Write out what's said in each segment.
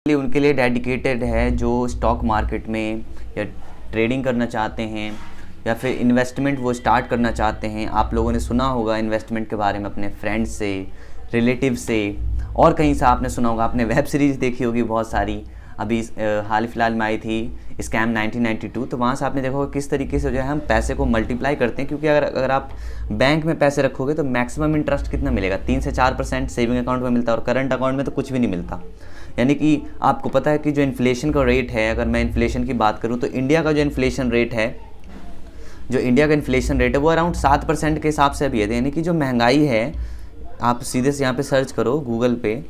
उनके लिए डेडिकेटेड है जो स्टॉक मार्केट में या ट्रेडिंग करना चाहते हैं या फिर इन्वेस्टमेंट वो स्टार्ट करना चाहते हैं। आप लोगों ने सुना होगा इन्वेस्टमेंट के बारे में अपने फ्रेंड्स से, रिलेटिव से, और कहीं से आपने सुना होगा, आपने वेब सीरीज़ देखी होगी बहुत सारी। अभी हाल फिलहाल में आई थी स्कैम 1992, तो वहाँ से आपने देखा होगा किस तरीके से जो है हम पैसे को मल्टीप्लाई करते हैं। क्योंकि अगर आप बैंक में पैसे रखोगे तो मैक्सिमम इंटरेस्ट कितना मिलेगा, 3 से 4% सेविंग अकाउंट में मिलता है, और करंट अकाउंट में तो कुछ भी नहीं मिलता। यानी कि आपको पता है कि जो इन्फ्लेशन का रेट है, अगर मैं इन्फ्लेशन की बात करूं तो इंडिया का जो इन्फ्लेशन रेट है, वो अराउंड 7% के हिसाब से अभी है। यानी कि जो महंगाई है, आप सीधे से यहाँ पे सर्च करो गूगल पे,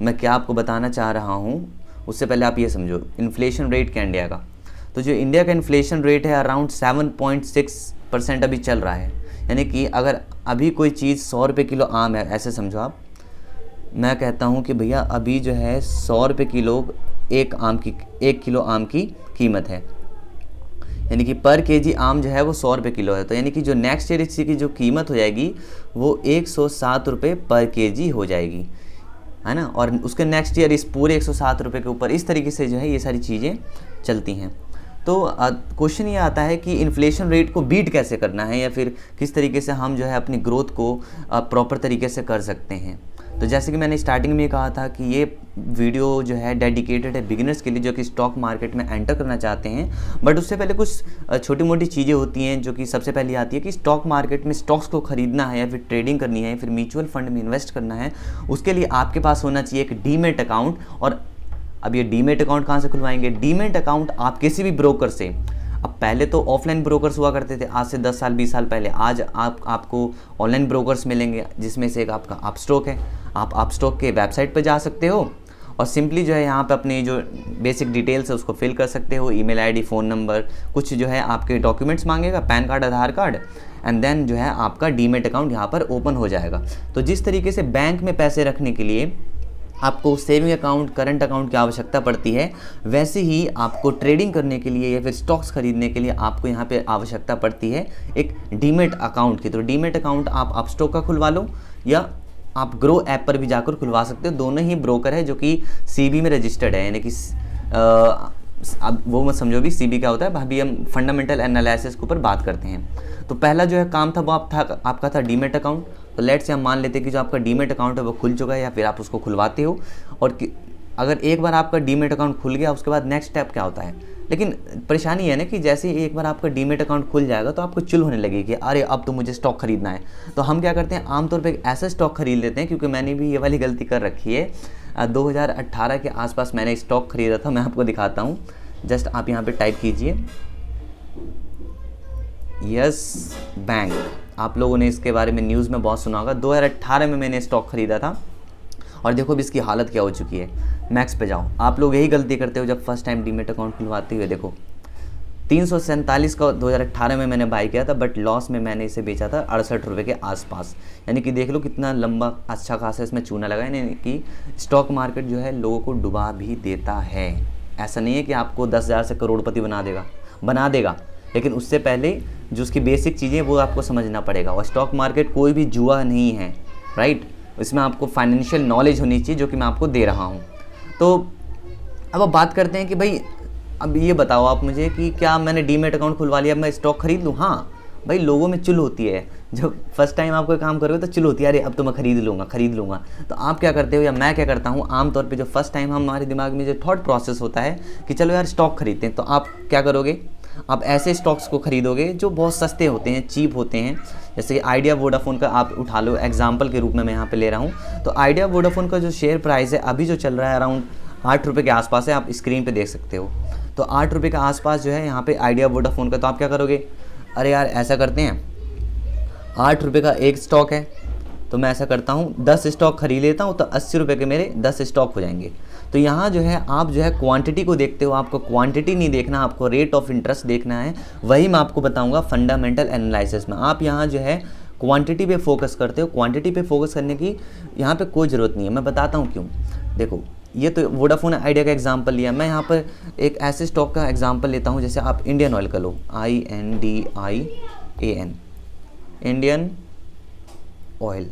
मैं क्या आपको बताना चाह रहा हूँ उससे पहले आप ये समझो इन्फ्लेशन रेट क्या इंडिया का। तो जो इंडिया का इन्फ्लेशन रेट है अराउंड 7.6% अभी चल रहा है। यानी कि अगर अभी कोई चीज़ 100 रुपये किलो आम है, ऐसे समझो आप, मैं कहता हूँ कि भैया अभी जो है 100 रुपये किलो एक किलो आम की कीमत है। यानी कि पर केजी आम जो है वो 100 रुपये किलो है। तो यानी कि जो नेक्स्ट ईयर इसकी जो कीमत हो जाएगी वो 107 रुपये पर केजी हो जाएगी, है ना। और उसके नेक्स्ट ईयर इस पूरे 107 रुपये के ऊपर इस तरीके से जो है ये सारी चीज़ें चलती हैं। तो क्वेश्चन ये आता है कि इन्फ्लेशन रेट को बीट कैसे करना है, या फिर किस तरीके से हम जो है अपनी ग्रोथ को प्रॉपर तरीके से कर सकते हैं। तो जैसे कि मैंने स्टार्टिंग में कहा था कि ये वीडियो जो है डेडिकेटेड है बिगिनर्स के लिए जो कि स्टॉक मार्केट में एंटर करना चाहते हैं। बट उससे पहले कुछ छोटी मोटी चीज़ें होती हैं, जो कि सबसे पहले आती है कि स्टॉक मार्केट में स्टॉक्स को खरीदना है या फिर ट्रेडिंग करनी है या फिर म्यूचुअल फंड में इन्वेस्ट करना है। उसके लिए आपके पास होना चाहिए एक डीमेट अकाउंट। और अब ये डीमेट अकाउंट कहाँ से खुलवाएंगे? डीमेट अकाउंट आप किसी भी ब्रोकर से, अब पहले तो ऑफलाइन ब्रोकर्स हुआ करते थे, आज से 10 साल 20 साल पहले। आज आपको ऑनलाइन ब्रोकर्स मिलेंगे, जिसमें से एक आपका अपस्टॉक है। आप अपस्टॉक के वेबसाइट पर जा सकते हो और सिंपली जो है यहाँ पे अपनी जो बेसिक डिटेल्स है उसको फिल कर सकते हो, ईमेल आईडी, फ़ोन नंबर, कुछ जो है आपके डॉक्यूमेंट्स मांगेगा, PAN card, Aadhaar card, and then जो है आपका डीमेट अकाउंट यहाँ पर ओपन हो जाएगा। तो जिस तरीके से बैंक में पैसे रखने के लिए आपको सेविंग अकाउंट, करंट अकाउंट की आवश्यकता पड़ती है, वैसे ही आपको ट्रेडिंग करने के लिए या फिर स्टॉक्स खरीदने के लिए आपको यहाँ पे आवश्यकता पड़ती है एक डीमेट अकाउंट की। तो डीमेट अकाउंट आप अपस्टॉक का खुलवा लो या आप ग्रो ऐप पर भी जाकर खुलवा सकते हो। दोनों ही ब्रोकर है जो कि सीबी में रजिस्टर्ड है। यानी कि अब वो मत समझो भी सीबी क्या होता है, अभी हम फंडामेंटल एनालिसिस के ऊपर बात करते हैं। तो पहला जो है काम था वो आपका था डीमेट अकाउंट। तो लेट से हम मान लेते हैं कि जो आपका डीमेट अकाउंट है वो खुल चुका है या फिर आप उसको खुलवाते हो। और अगर एक बार आपका डीमेट अकाउंट खुल गया उसके बाद नेक्स्ट स्टेप क्या होता है। लेकिन परेशानी है ना कि जैसे ही एक बार आपका डीमेट अकाउंट खुल जाएगा तो आपको चुल होने लगेगी कि अरे अब तो मुझे स्टॉक खरीदना है। तो हम क्या करते हैं, आमतौर पे ऐसा स्टॉक खरीद लेते हैं, क्योंकि मैंने भी ये वाली गलती कर रखी है। 2018 के आसपास मैंने स्टॉक खरीदा था, मैं आपको दिखाता हूँ। जस्ट आप यहाँ पे टाइप कीजिए यस बैंक। आप लोगों ने इसके बारे में न्यूज़ में बहुत सुना होगा। 2018 में मैंने स्टॉक खरीदा था और देखो अभी इसकी हालत क्या हो चुकी है। मैक्स पे जाओ। आप लोग यही गलती करते हो जब फर्स्ट टाइम डीमेट अकाउंट खुलवाते हुए। देखो 347 का 2018 में मैंने बाई किया था, बट लॉस में मैंने इसे बेचा था 68 रुपये के आसपास। यानी कि देख लो कितना लंबा अच्छा खासा इसमें चूना लगा है। यानी कि स्टॉक मार्केट जो है लोगों को डुबा भी देता है। ऐसा नहीं है कि आपको 10,000 से करोड़पति बना देगा, लेकिन उससे पहले जो उसकी बेसिक चीज़ें वो आपको समझना पड़ेगा। और स्टॉक मार्केट कोई भी जुआ नहीं है, राइट। इसमें आपको फाइनेंशियल नॉलेज होनी चाहिए, जो कि मैं आपको दे रहा हूँ। तो अब बात करते हैं कि भाई अब ये बताओ आप मुझे कि क्या मैंने डीमेट अकाउंट खुलवा लिया, अब मैं स्टॉक खरीद लूँ? हाँ भाई, लोगों में चुल होती है। जब फर्स्ट टाइम आप कोई काम करोगे तो चुल होती है, अरे अब तो मैं खरीद लूँगा। तो आप क्या करते हो या मैं क्या करता हूँ, आमतौर पे जो फर्स्ट टाइम हमारे दिमाग में जो थॉट प्रोसेस होता है कि चलो यार स्टॉक खरीदते हैं, तो आप क्या करोगे, आप ऐसे स्टॉक्स को खरीदोगे जो बहुत सस्ते होते हैं, चीप होते हैं। जैसे कि आइडिया वोडाफोन का आप उठा लो, एग्जाम्पल के रूप में मैं यहाँ पे ले रहा हूँ। तो आइडिया वोडाफोन का जो शेयर प्राइस है अभी जो चल रहा है अराउंड 8 रुपये के आसपास है, आप स्क्रीन पे देख सकते हो। तो 8 रुपये के आसपास जो है यहाँ पे आइडिया वोडाफोन का। तो आप क्या करोगे, अरे यार ऐसा करते हैं 8 रुपये का एक स्टॉक है, तो मैं ऐसा करता हूँ 10 स्टॉक खरीद लेता हूँ, तो 80 रुपये के मेरे 10 स्टॉक हो जाएंगे। तो यहाँ जो है आप जो है क्वांटिटी को देखते हो, आपको क्वांटिटी नहीं देखना, आपको रेट ऑफ इंटरेस्ट देखना है। वही मैं आपको बताऊँगा फंडामेंटल एनालिसिस में। आप यहाँ जो है क्वांटिटी पे फोकस करते हो। क्वांटिटी पे फोकस करने की यहाँ पे कोई ज़रूरत नहीं है, मैं बताता हूँ क्यों। देखो ये तो वोडाफोन आइडिया का एग्जांपल लिया, मैं यहाँ पर एक ऐसे स्टॉक का एग्जांपल लेता हूँ। जैसे आप इंडियन ऑयल का लो, INDIAN, Indian oil.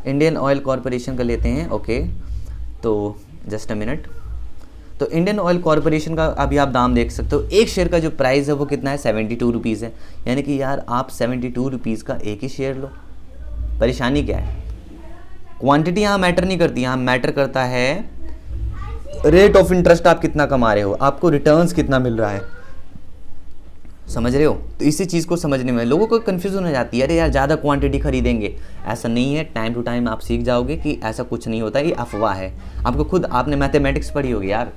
Indian oil corporation का लेते हैं। ओके, तो जस्ट अ मिनट। तो इंडियन ऑयल कॉरपोरेशन का अभी आप दाम देख सकते हो, एक शेयर का जो प्राइस है वो कितना है, 72 रुपीज़ है। यानी कि यार आप 72 रुपीज़ का एक ही शेयर लो। परेशानी क्या है? क्वांटिटी यहाँ मैटर नहीं करती, यहाँ मैटर करता है रेट ऑफ इंटरेस्ट, आप कितना कमा रहे हो, आपको रिटर्न्स कितना मिल रहा है। समझ रहे हो? तो इसी चीज़ को समझने में लोगों को कन्फ्यूजन हो जाती है, अरे यार ज़्यादा क्वांटिटी खरीदेंगे। ऐसा नहीं है, टाइम टू टाइम आप सीख जाओगे कि ऐसा कुछ नहीं होता, ये अफवाह है। आपको खुद, आपने मैथमेटिक्स पढ़ी होगी यार।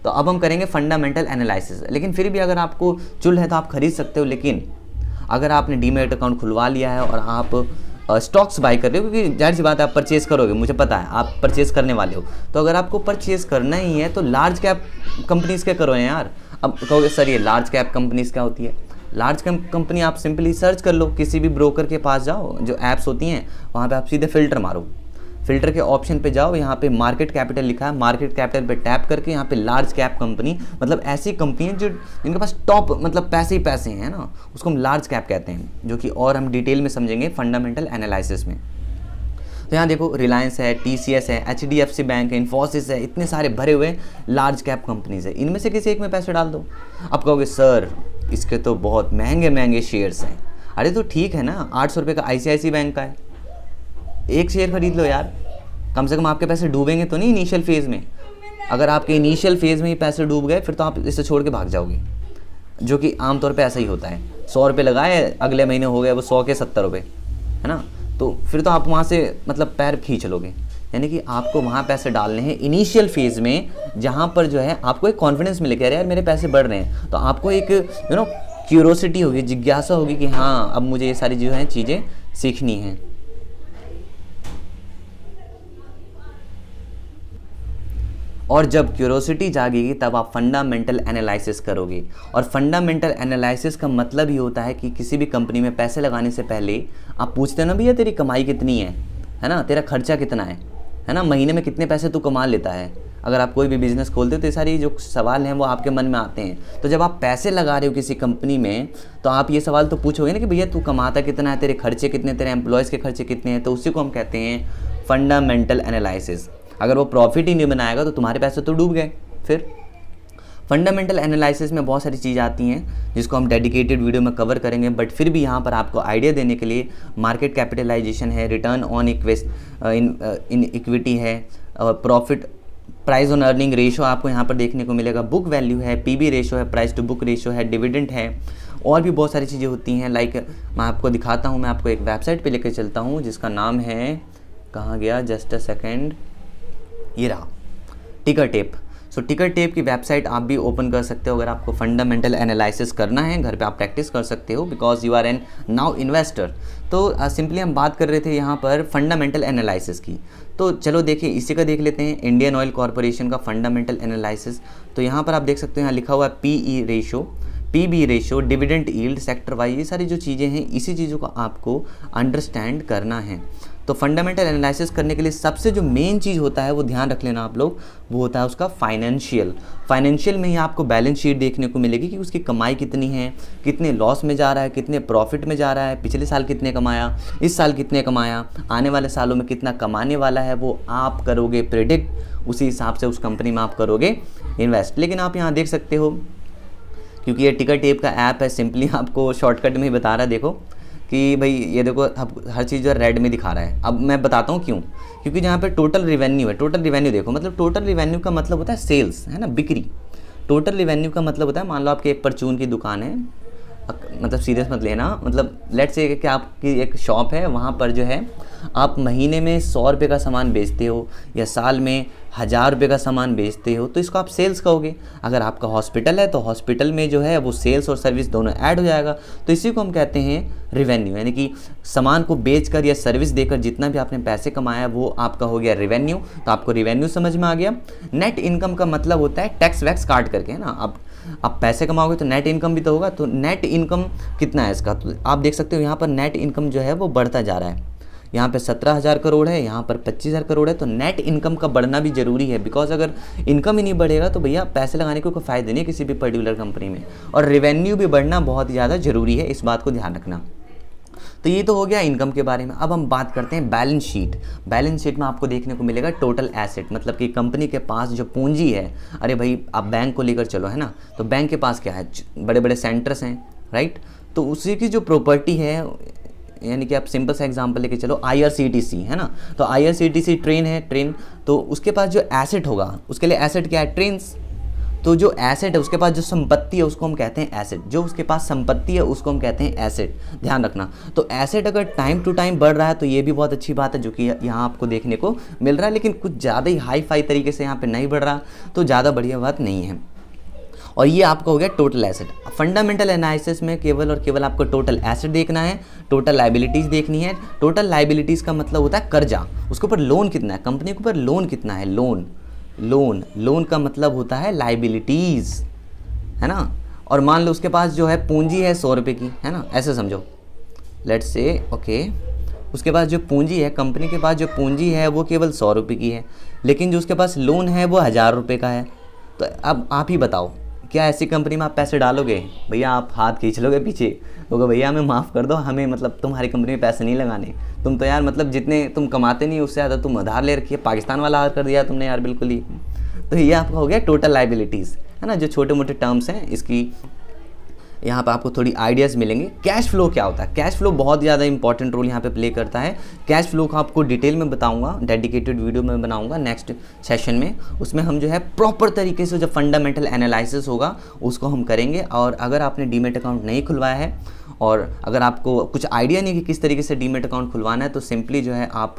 तो अब हम करेंगे फंडामेंटल एनालिसिस। लेकिन फिर भी अगर आपको चुल है तो आप खरीद सकते हो। लेकिन अगर आपने डीमैट अकाउंट खुलवा लिया है और आप स्टॉक्स बाय कर रहे हो, क्योंकि जाहिर सी बात है आप परचेज करोगे, मुझे पता है आप परचेज करने वाले हो, तो अगर आपको परचेज करना ही है तो लार्ज कैप कंपनीज़ क्या करो यार। अब कहोगे सर ये लार्ज कैप कंपनीज़ क्या होती है? लार्ज कैप कंपनी आप सिंपली सर्च कर लो, किसी भी ब्रोकर के पास जाओ, जो ऐप्स होती हैं वहाँ पे आप सीधे फ़िल्टर मारो, फ़िल्टर के ऑप्शन पे जाओ, यहाँ पे मार्केट कैपिटल लिखा है, मार्केट कैपिटल पे टैप करके यहाँ पे लार्ज कैप कंपनी, मतलब ऐसी कंपनी जो जिनके पास टॉप मतलब पैसे ही पैसे हैं ना, उसको हम लार्ज कैप कहते हैं, जो कि और हम डिटेल में समझेंगे फंडामेंटल एनालिसिस में। तो यहाँ देखो रिलायंस है, TCS है, HDFC बैंक है, इन्फोसिस है, इतने सारे भरे हुए लार्ज कैप कंपनीज है, इनमें से किसी एक में पैसे डाल दो। अब कहोगे सर इसके तो बहुत महंगे महंगे शेयर्स हैं। अरे तो ठीक है ना, 800 रुपये का ICICI बैंक का है, एक शेयर खरीद लो यार, कम से कम आपके पैसे डूबेंगे तो नहीं इनिशियल फेज़ में। अगर आपके इनिशियल फेज़ में ही पैसे डूब गए फिर तो आप इसे छोड़ के भाग जाओगे, जो कि आमतौर पे ऐसा ही होता है। 100 रुपये लगाए, अगले महीने हो गए वो 100 के 70 रुपये, है ना, तो फिर तो आप वहाँ से मतलब पैर खींच लोगे। यानी कि आपको वहाँ पैसे डालने हैं इनिशियल फेज़ में, जहाँ पर जो है आपको एक कॉन्फिडेंस मिले कि अरे यार मेरे पैसे बढ़ रहे हैं, तो आपको एक क्यूरोसिटी होगी, जिज्ञासा होगी कि हाँ अब मुझे ये सारी जो है चीज़ें सीखनी हैं। और जब क्यूरोसिटी जागेगी तब आप फंडामेंटल एनालिसिस करोगे। और फंडामेंटल एनालिसिस का मतलब ही होता है कि किसी भी कंपनी में पैसे लगाने से पहले आप पूछते हैं ना भैया तेरी कमाई कितनी है ना, तेरा खर्चा कितना है ना, महीने में कितने पैसे तू कमा लेता है। अगर आप कोई भी बिज़नेस खोलते हो तो ये सारी जो सवाल हैं वो आपके मन में आते हैं। तो जब आप पैसे लगा रहे हो किसी कंपनी में तो आप ये सवाल तो पूछोगे ना कि भैया तू कमाता कितना है, तेरे खर्चे कितने, तेरे एम्प्लॉयज़ के खर्चे कितने हैं। तो उसी को हम कहते हैं फंडामेंटल एनालिसिस। अगर वो प्रॉफिट ही नहीं बनाएगा तो तुम्हारे पैसे तो डूब गए। फिर फंडामेंटल एनालिसिस में बहुत सारी चीज़ें आती हैं जिसको हम डेडिकेटेड वीडियो में कवर करेंगे, बट फिर भी यहाँ पर आपको आइडिया देने के लिए मार्केट कैपिटलाइजेशन है, रिटर्न ऑन इक्विटी है, profit price on earning ratio आपको यहाँ पर देखने को मिलेगा, बुक वैल्यू है, PB रेशो है, प्राइस टू बुक रेशो है, डिविडेंड है, और भी बहुत सारी चीज़ें होती हैं। लाइक मैं आपको दिखाता हूँ, मैं आपको एक वेबसाइट पे लेकर चलता हूँ जिसका नाम है, कहाँ गया, जस्ट अ सेकेंड, ये रहा, टिकर टेप। सो टिकर टेप की वेबसाइट आप भी ओपन कर सकते हो अगर आपको फंडामेंटल एनालिसिस करना है। घर पे आप प्रैक्टिस कर सकते हो because you are an now investor. तो सिंपली हम बात कर रहे थे यहाँ पर फंडामेंटल एनालिसिस की, तो चलो देखिए इसी का देख लेते हैं, इंडियन ऑयल कॉरपोरेशन का फंडामेंटल एनालिसिस। तो यहाँ पर आप देख सकते हो, यहाँ लिखा हुआ है PE ratio, PB ratio, dividend yield, sector wise, ये सारी जो चीज़ें हैं इसी चीज़ों को आपको अंडरस्टैंड करना है। तो फंडामेंटल एनालिसिस करने के लिए सबसे जो मेन चीज़ होता है वो ध्यान रख लेना आप लोग, वो होता है उसका फाइनेंशियल में ही आपको बैलेंस शीट देखने को मिलेगी कि उसकी कमाई कितनी है, कितने लॉस में जा रहा है, कितने प्रॉफिट में जा रहा है, पिछले साल कितने कमाया, इस साल कितने कमाया, आने वाले सालों में कितना कमाने वाला है, वो आप करोगे प्रेडिक्ट, उसी हिसाब से उस कंपनी में आप करोगे इन्वेस्ट। लेकिन आप यहाँ देख सकते हो, क्योंकि ये टिकर टेप का ऐप है, सिंपली आपको शॉर्टकट में ही बता रहा है। देखो कि भाई ये देखो अब हर चीज़ जो है रेड में दिखा रहा है। अब मैं बताता हूँ क्यों, क्योंकि जहाँ पे टोटल रिवेन्यू है, टोटल रिवेन्यू देखो, मतलब टोटल रिवेन्यू का मतलब होता है सेल्स, है ना, बिक्री। टोटल रिवेन्यू का मतलब होता है, मान लो आपकी एक परचून की दुकान है, मतलब सीरियस मत लेना, मतलब लेट्स से कि आपकी एक शॉप है, वहाँ पर जो है आप महीने में 100 रुपये का सामान बेचते हो या साल में 1000 रुपये का सामान बेचते हो, तो इसको आप सेल्स कहोगे। अगर आपका हॉस्पिटल है तो हॉस्पिटल में जो है वो सेल्स और सर्विस दोनों ऐड हो जाएगा, तो इसी को हम कहते हैं रिवेन्यू। यानी कि सामान को बेचकर या सर्विस देकर जितना भी आपने पैसे कमाया वो आपका हो गया रिवेन्यू। तो आपको रिवेन्यू समझ में आ गया। नेट इनकम का मतलब होता है टैक्स वैक्स काट करके, है ना, आप पैसे कमाओगे तो नेट इनकम भी तो होगा। तो नेट इनकम कितना है इसका, तो आप देख सकते हो यहाँ पर नेट इनकम जो है वो बढ़ता जा रहा है। यहाँ पे 17,000 करोड़ है, यहाँ पर 25,000 करोड़ है। तो नेट इनकम का बढ़ना भी ज़रूरी है, बिकॉज अगर इनकम ही नहीं बढ़ेगा तो भैया पैसे लगाने को कोई फ़ायदा नहीं है किसी भी पर्टिकुलर कंपनी में। और रेवेन्यू भी बढ़ना बहुत ज़्यादा ज़रूरी है, इस बात को ध्यान रखना। तो तो ये तो हो गया इनकम के बारे में। अब हम बात करते हैं बैलेंस शीट। बैलेंस शीट में आपको देखने को मिलेगा टोटल एसेट, मतलब कि कंपनी के पास जो पूंजी है। अरे भाई आप बैंक को लेकर चलो, है ना, तो बैंक के पास क्या है, बड़े बड़े सेंटर्स हैं, राइट। तो उसी की जो प्रॉपर्टी है, यानी कि आप सिंपल सा एग्जांपल लेके चलो, IRCTC है ना, तो IRCTC ट्रेन है, ट्रेन, तो उसके पास जो एसेट होगा, उसके लिए एसेट क्या है, ट्रेन्स। तो जो एसेट है उसके पास जो संपत्ति है उसको हम कहते हैं एसेट, जो उसके पास संपत्ति है उसको हम कहते हैं एसेट, ध्यान रखना। तो एसेट अगर टाइम टू टाइम बढ़ रहा है तो ये भी बहुत अच्छी बात है, जो कि यहाँ आपको देखने को मिल रहा है, लेकिन कुछ ज़्यादा ही हाई फाई तरीके से यहाँ पे नहीं बढ़ रहा, तो ज़्यादा बढ़िया बात नहीं है। और ये आपका हो गया टोटल एसेट। फंडामेंटल एनालिसिस में केवल और केवल आपको टोटल एसेट देखना है, टोटल लाइबिलिटीज़ देखनी है। टोटल लाइबिलिटीज़ का मतलब होता है कर्जा, उसके ऊपर लोन कितना है, कंपनी के ऊपर लोन कितना है, लोन का मतलब होता है लाइबिलिटीज़, है ना। और मान लो उसके पास जो है पूंजी है 100 रुपये की, है ना, ऐसे समझो, लेट्स से ओके, उसके पास जो पूंजी है, कंपनी के पास जो पूंजी है वो केवल 100 रुपये की है, लेकिन जो उसके पास लोन है वो 1000 रुपये का है। तो अब आप ही बताओ, क्या ऐसी कंपनी में आप पैसे डालोगे? भैया आप हाथ खींच लोगे पीछे, तो भैया हमें माफ़ कर दो, हमें मतलब तुम्हारी कंपनी में पैसे नहीं लगाने, तुम तो यार मतलब जितने तुम कमाते नहीं उससे ज़्यादा तुम उधार ले रखी है, पाकिस्तान वाला हाल कर दिया तुमने यार बिल्कुल ही। तो ये आपका हो गया टोटल लाइबिलिटीज़, है ना, जो छोटे मोटे टर्म्स हैं, इसकी यहाँ पे आपको थोड़ी आइडियाज़ मिलेंगे। कैश फ्लो क्या होता है? कैश फ्लो बहुत ज़्यादा इंपॉर्टेंट रोल यहाँ पे प्ले करता है। कैश फ्लो का आपको डिटेल में बताऊँगा, डेडिकेटेड वीडियो में बनाऊँगा नेक्स्ट सेशन में, उसमें हम जो है प्रॉपर तरीके से जो फंडामेंटल एनालिसिस होगा उसको हम करेंगे। और अगर आपने डीमेट अकाउंट नहीं खुलवाया है और अगर आपको कुछ आइडिया नहीं कि किस तरीके से डीमेट अकाउंट खुलवाना है, तो सिंपली जो है आप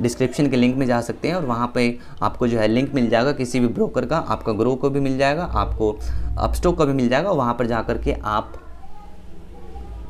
डिस्क्रिप्शन के लिंक में जा सकते हैं और वहाँ पे आपको जो है लिंक मिल जाएगा किसी भी ब्रोकर का, आपका ग्रो को भी मिल जाएगा, आपको अपस्टॉक का भी मिल जाएगा। वहाँ पर जा कर के आप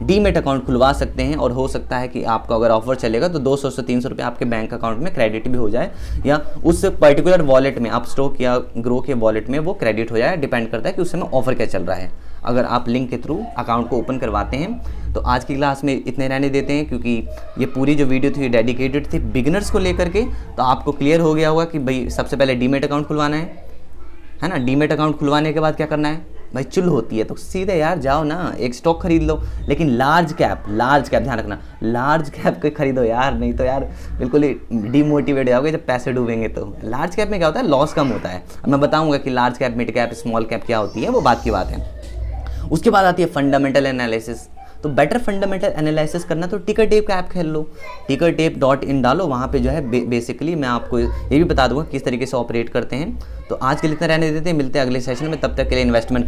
डीमेट अकाउंट खुलवा सकते हैं और हो सकता है कि आपका अगर ऑफर चलेगा तो 200 से 300 रुपये आपके बैंक अकाउंट में क्रेडिट भी हो जाए, या उस पर्टिकुलर वॉलेट में, अपस्टॉक या ग्रो के वॉलेट में वो क्रेडिट हो जाए, डिपेंड करता है कि उस समय ऑफर क्या चल रहा है। अगर आप लिंक के थ्रू अकाउंट को ओपन करवाते हैं तो आज की क्लास में इतने रहने देते हैं, क्योंकि ये पूरी जो वीडियो थी डेडिकेटेड थी बिगिनर्स को लेकर के। तो आपको क्लियर हो गया होगा कि भाई सबसे पहले डीमेट अकाउंट खुलवाना है ना। डीमेट अकाउंट खुलवाने के बाद क्या करना है भाई, चुल होती है तो सीधे यार जाओ ना एक स्टॉक खरीद लो, लेकिन लार्ज कैप ध्यान रखना, लार्ज कैप को खरीदो यार, नहीं तो यार बिल्कुल ही डीमोटिवेट हो जाओगे जब पैसे डूबेंगे। तो लार्ज कैप में क्या होता है, लॉस कम होता है। अब मैं बताऊंगा कि large cap, mid cap, small cap क्या होती है, वो बात की बात है। उसके बाद आती है फंडामेंटल एनालिसिस। तो बेटर फंडामेंटल एनालिसिस करना तो टिकर टेप का ऐप खेल लो, tickertape.in डालो, वहाँ पे जो है बेसिकली मैं आपको ये भी बता दूंगा किस तरीके से ऑपरेट करते हैं। तो आज के लिए इतना रहने देते हैं, मिलते हैं अगले सेशन में, तब तक के लिए इन्वेस्टमेंट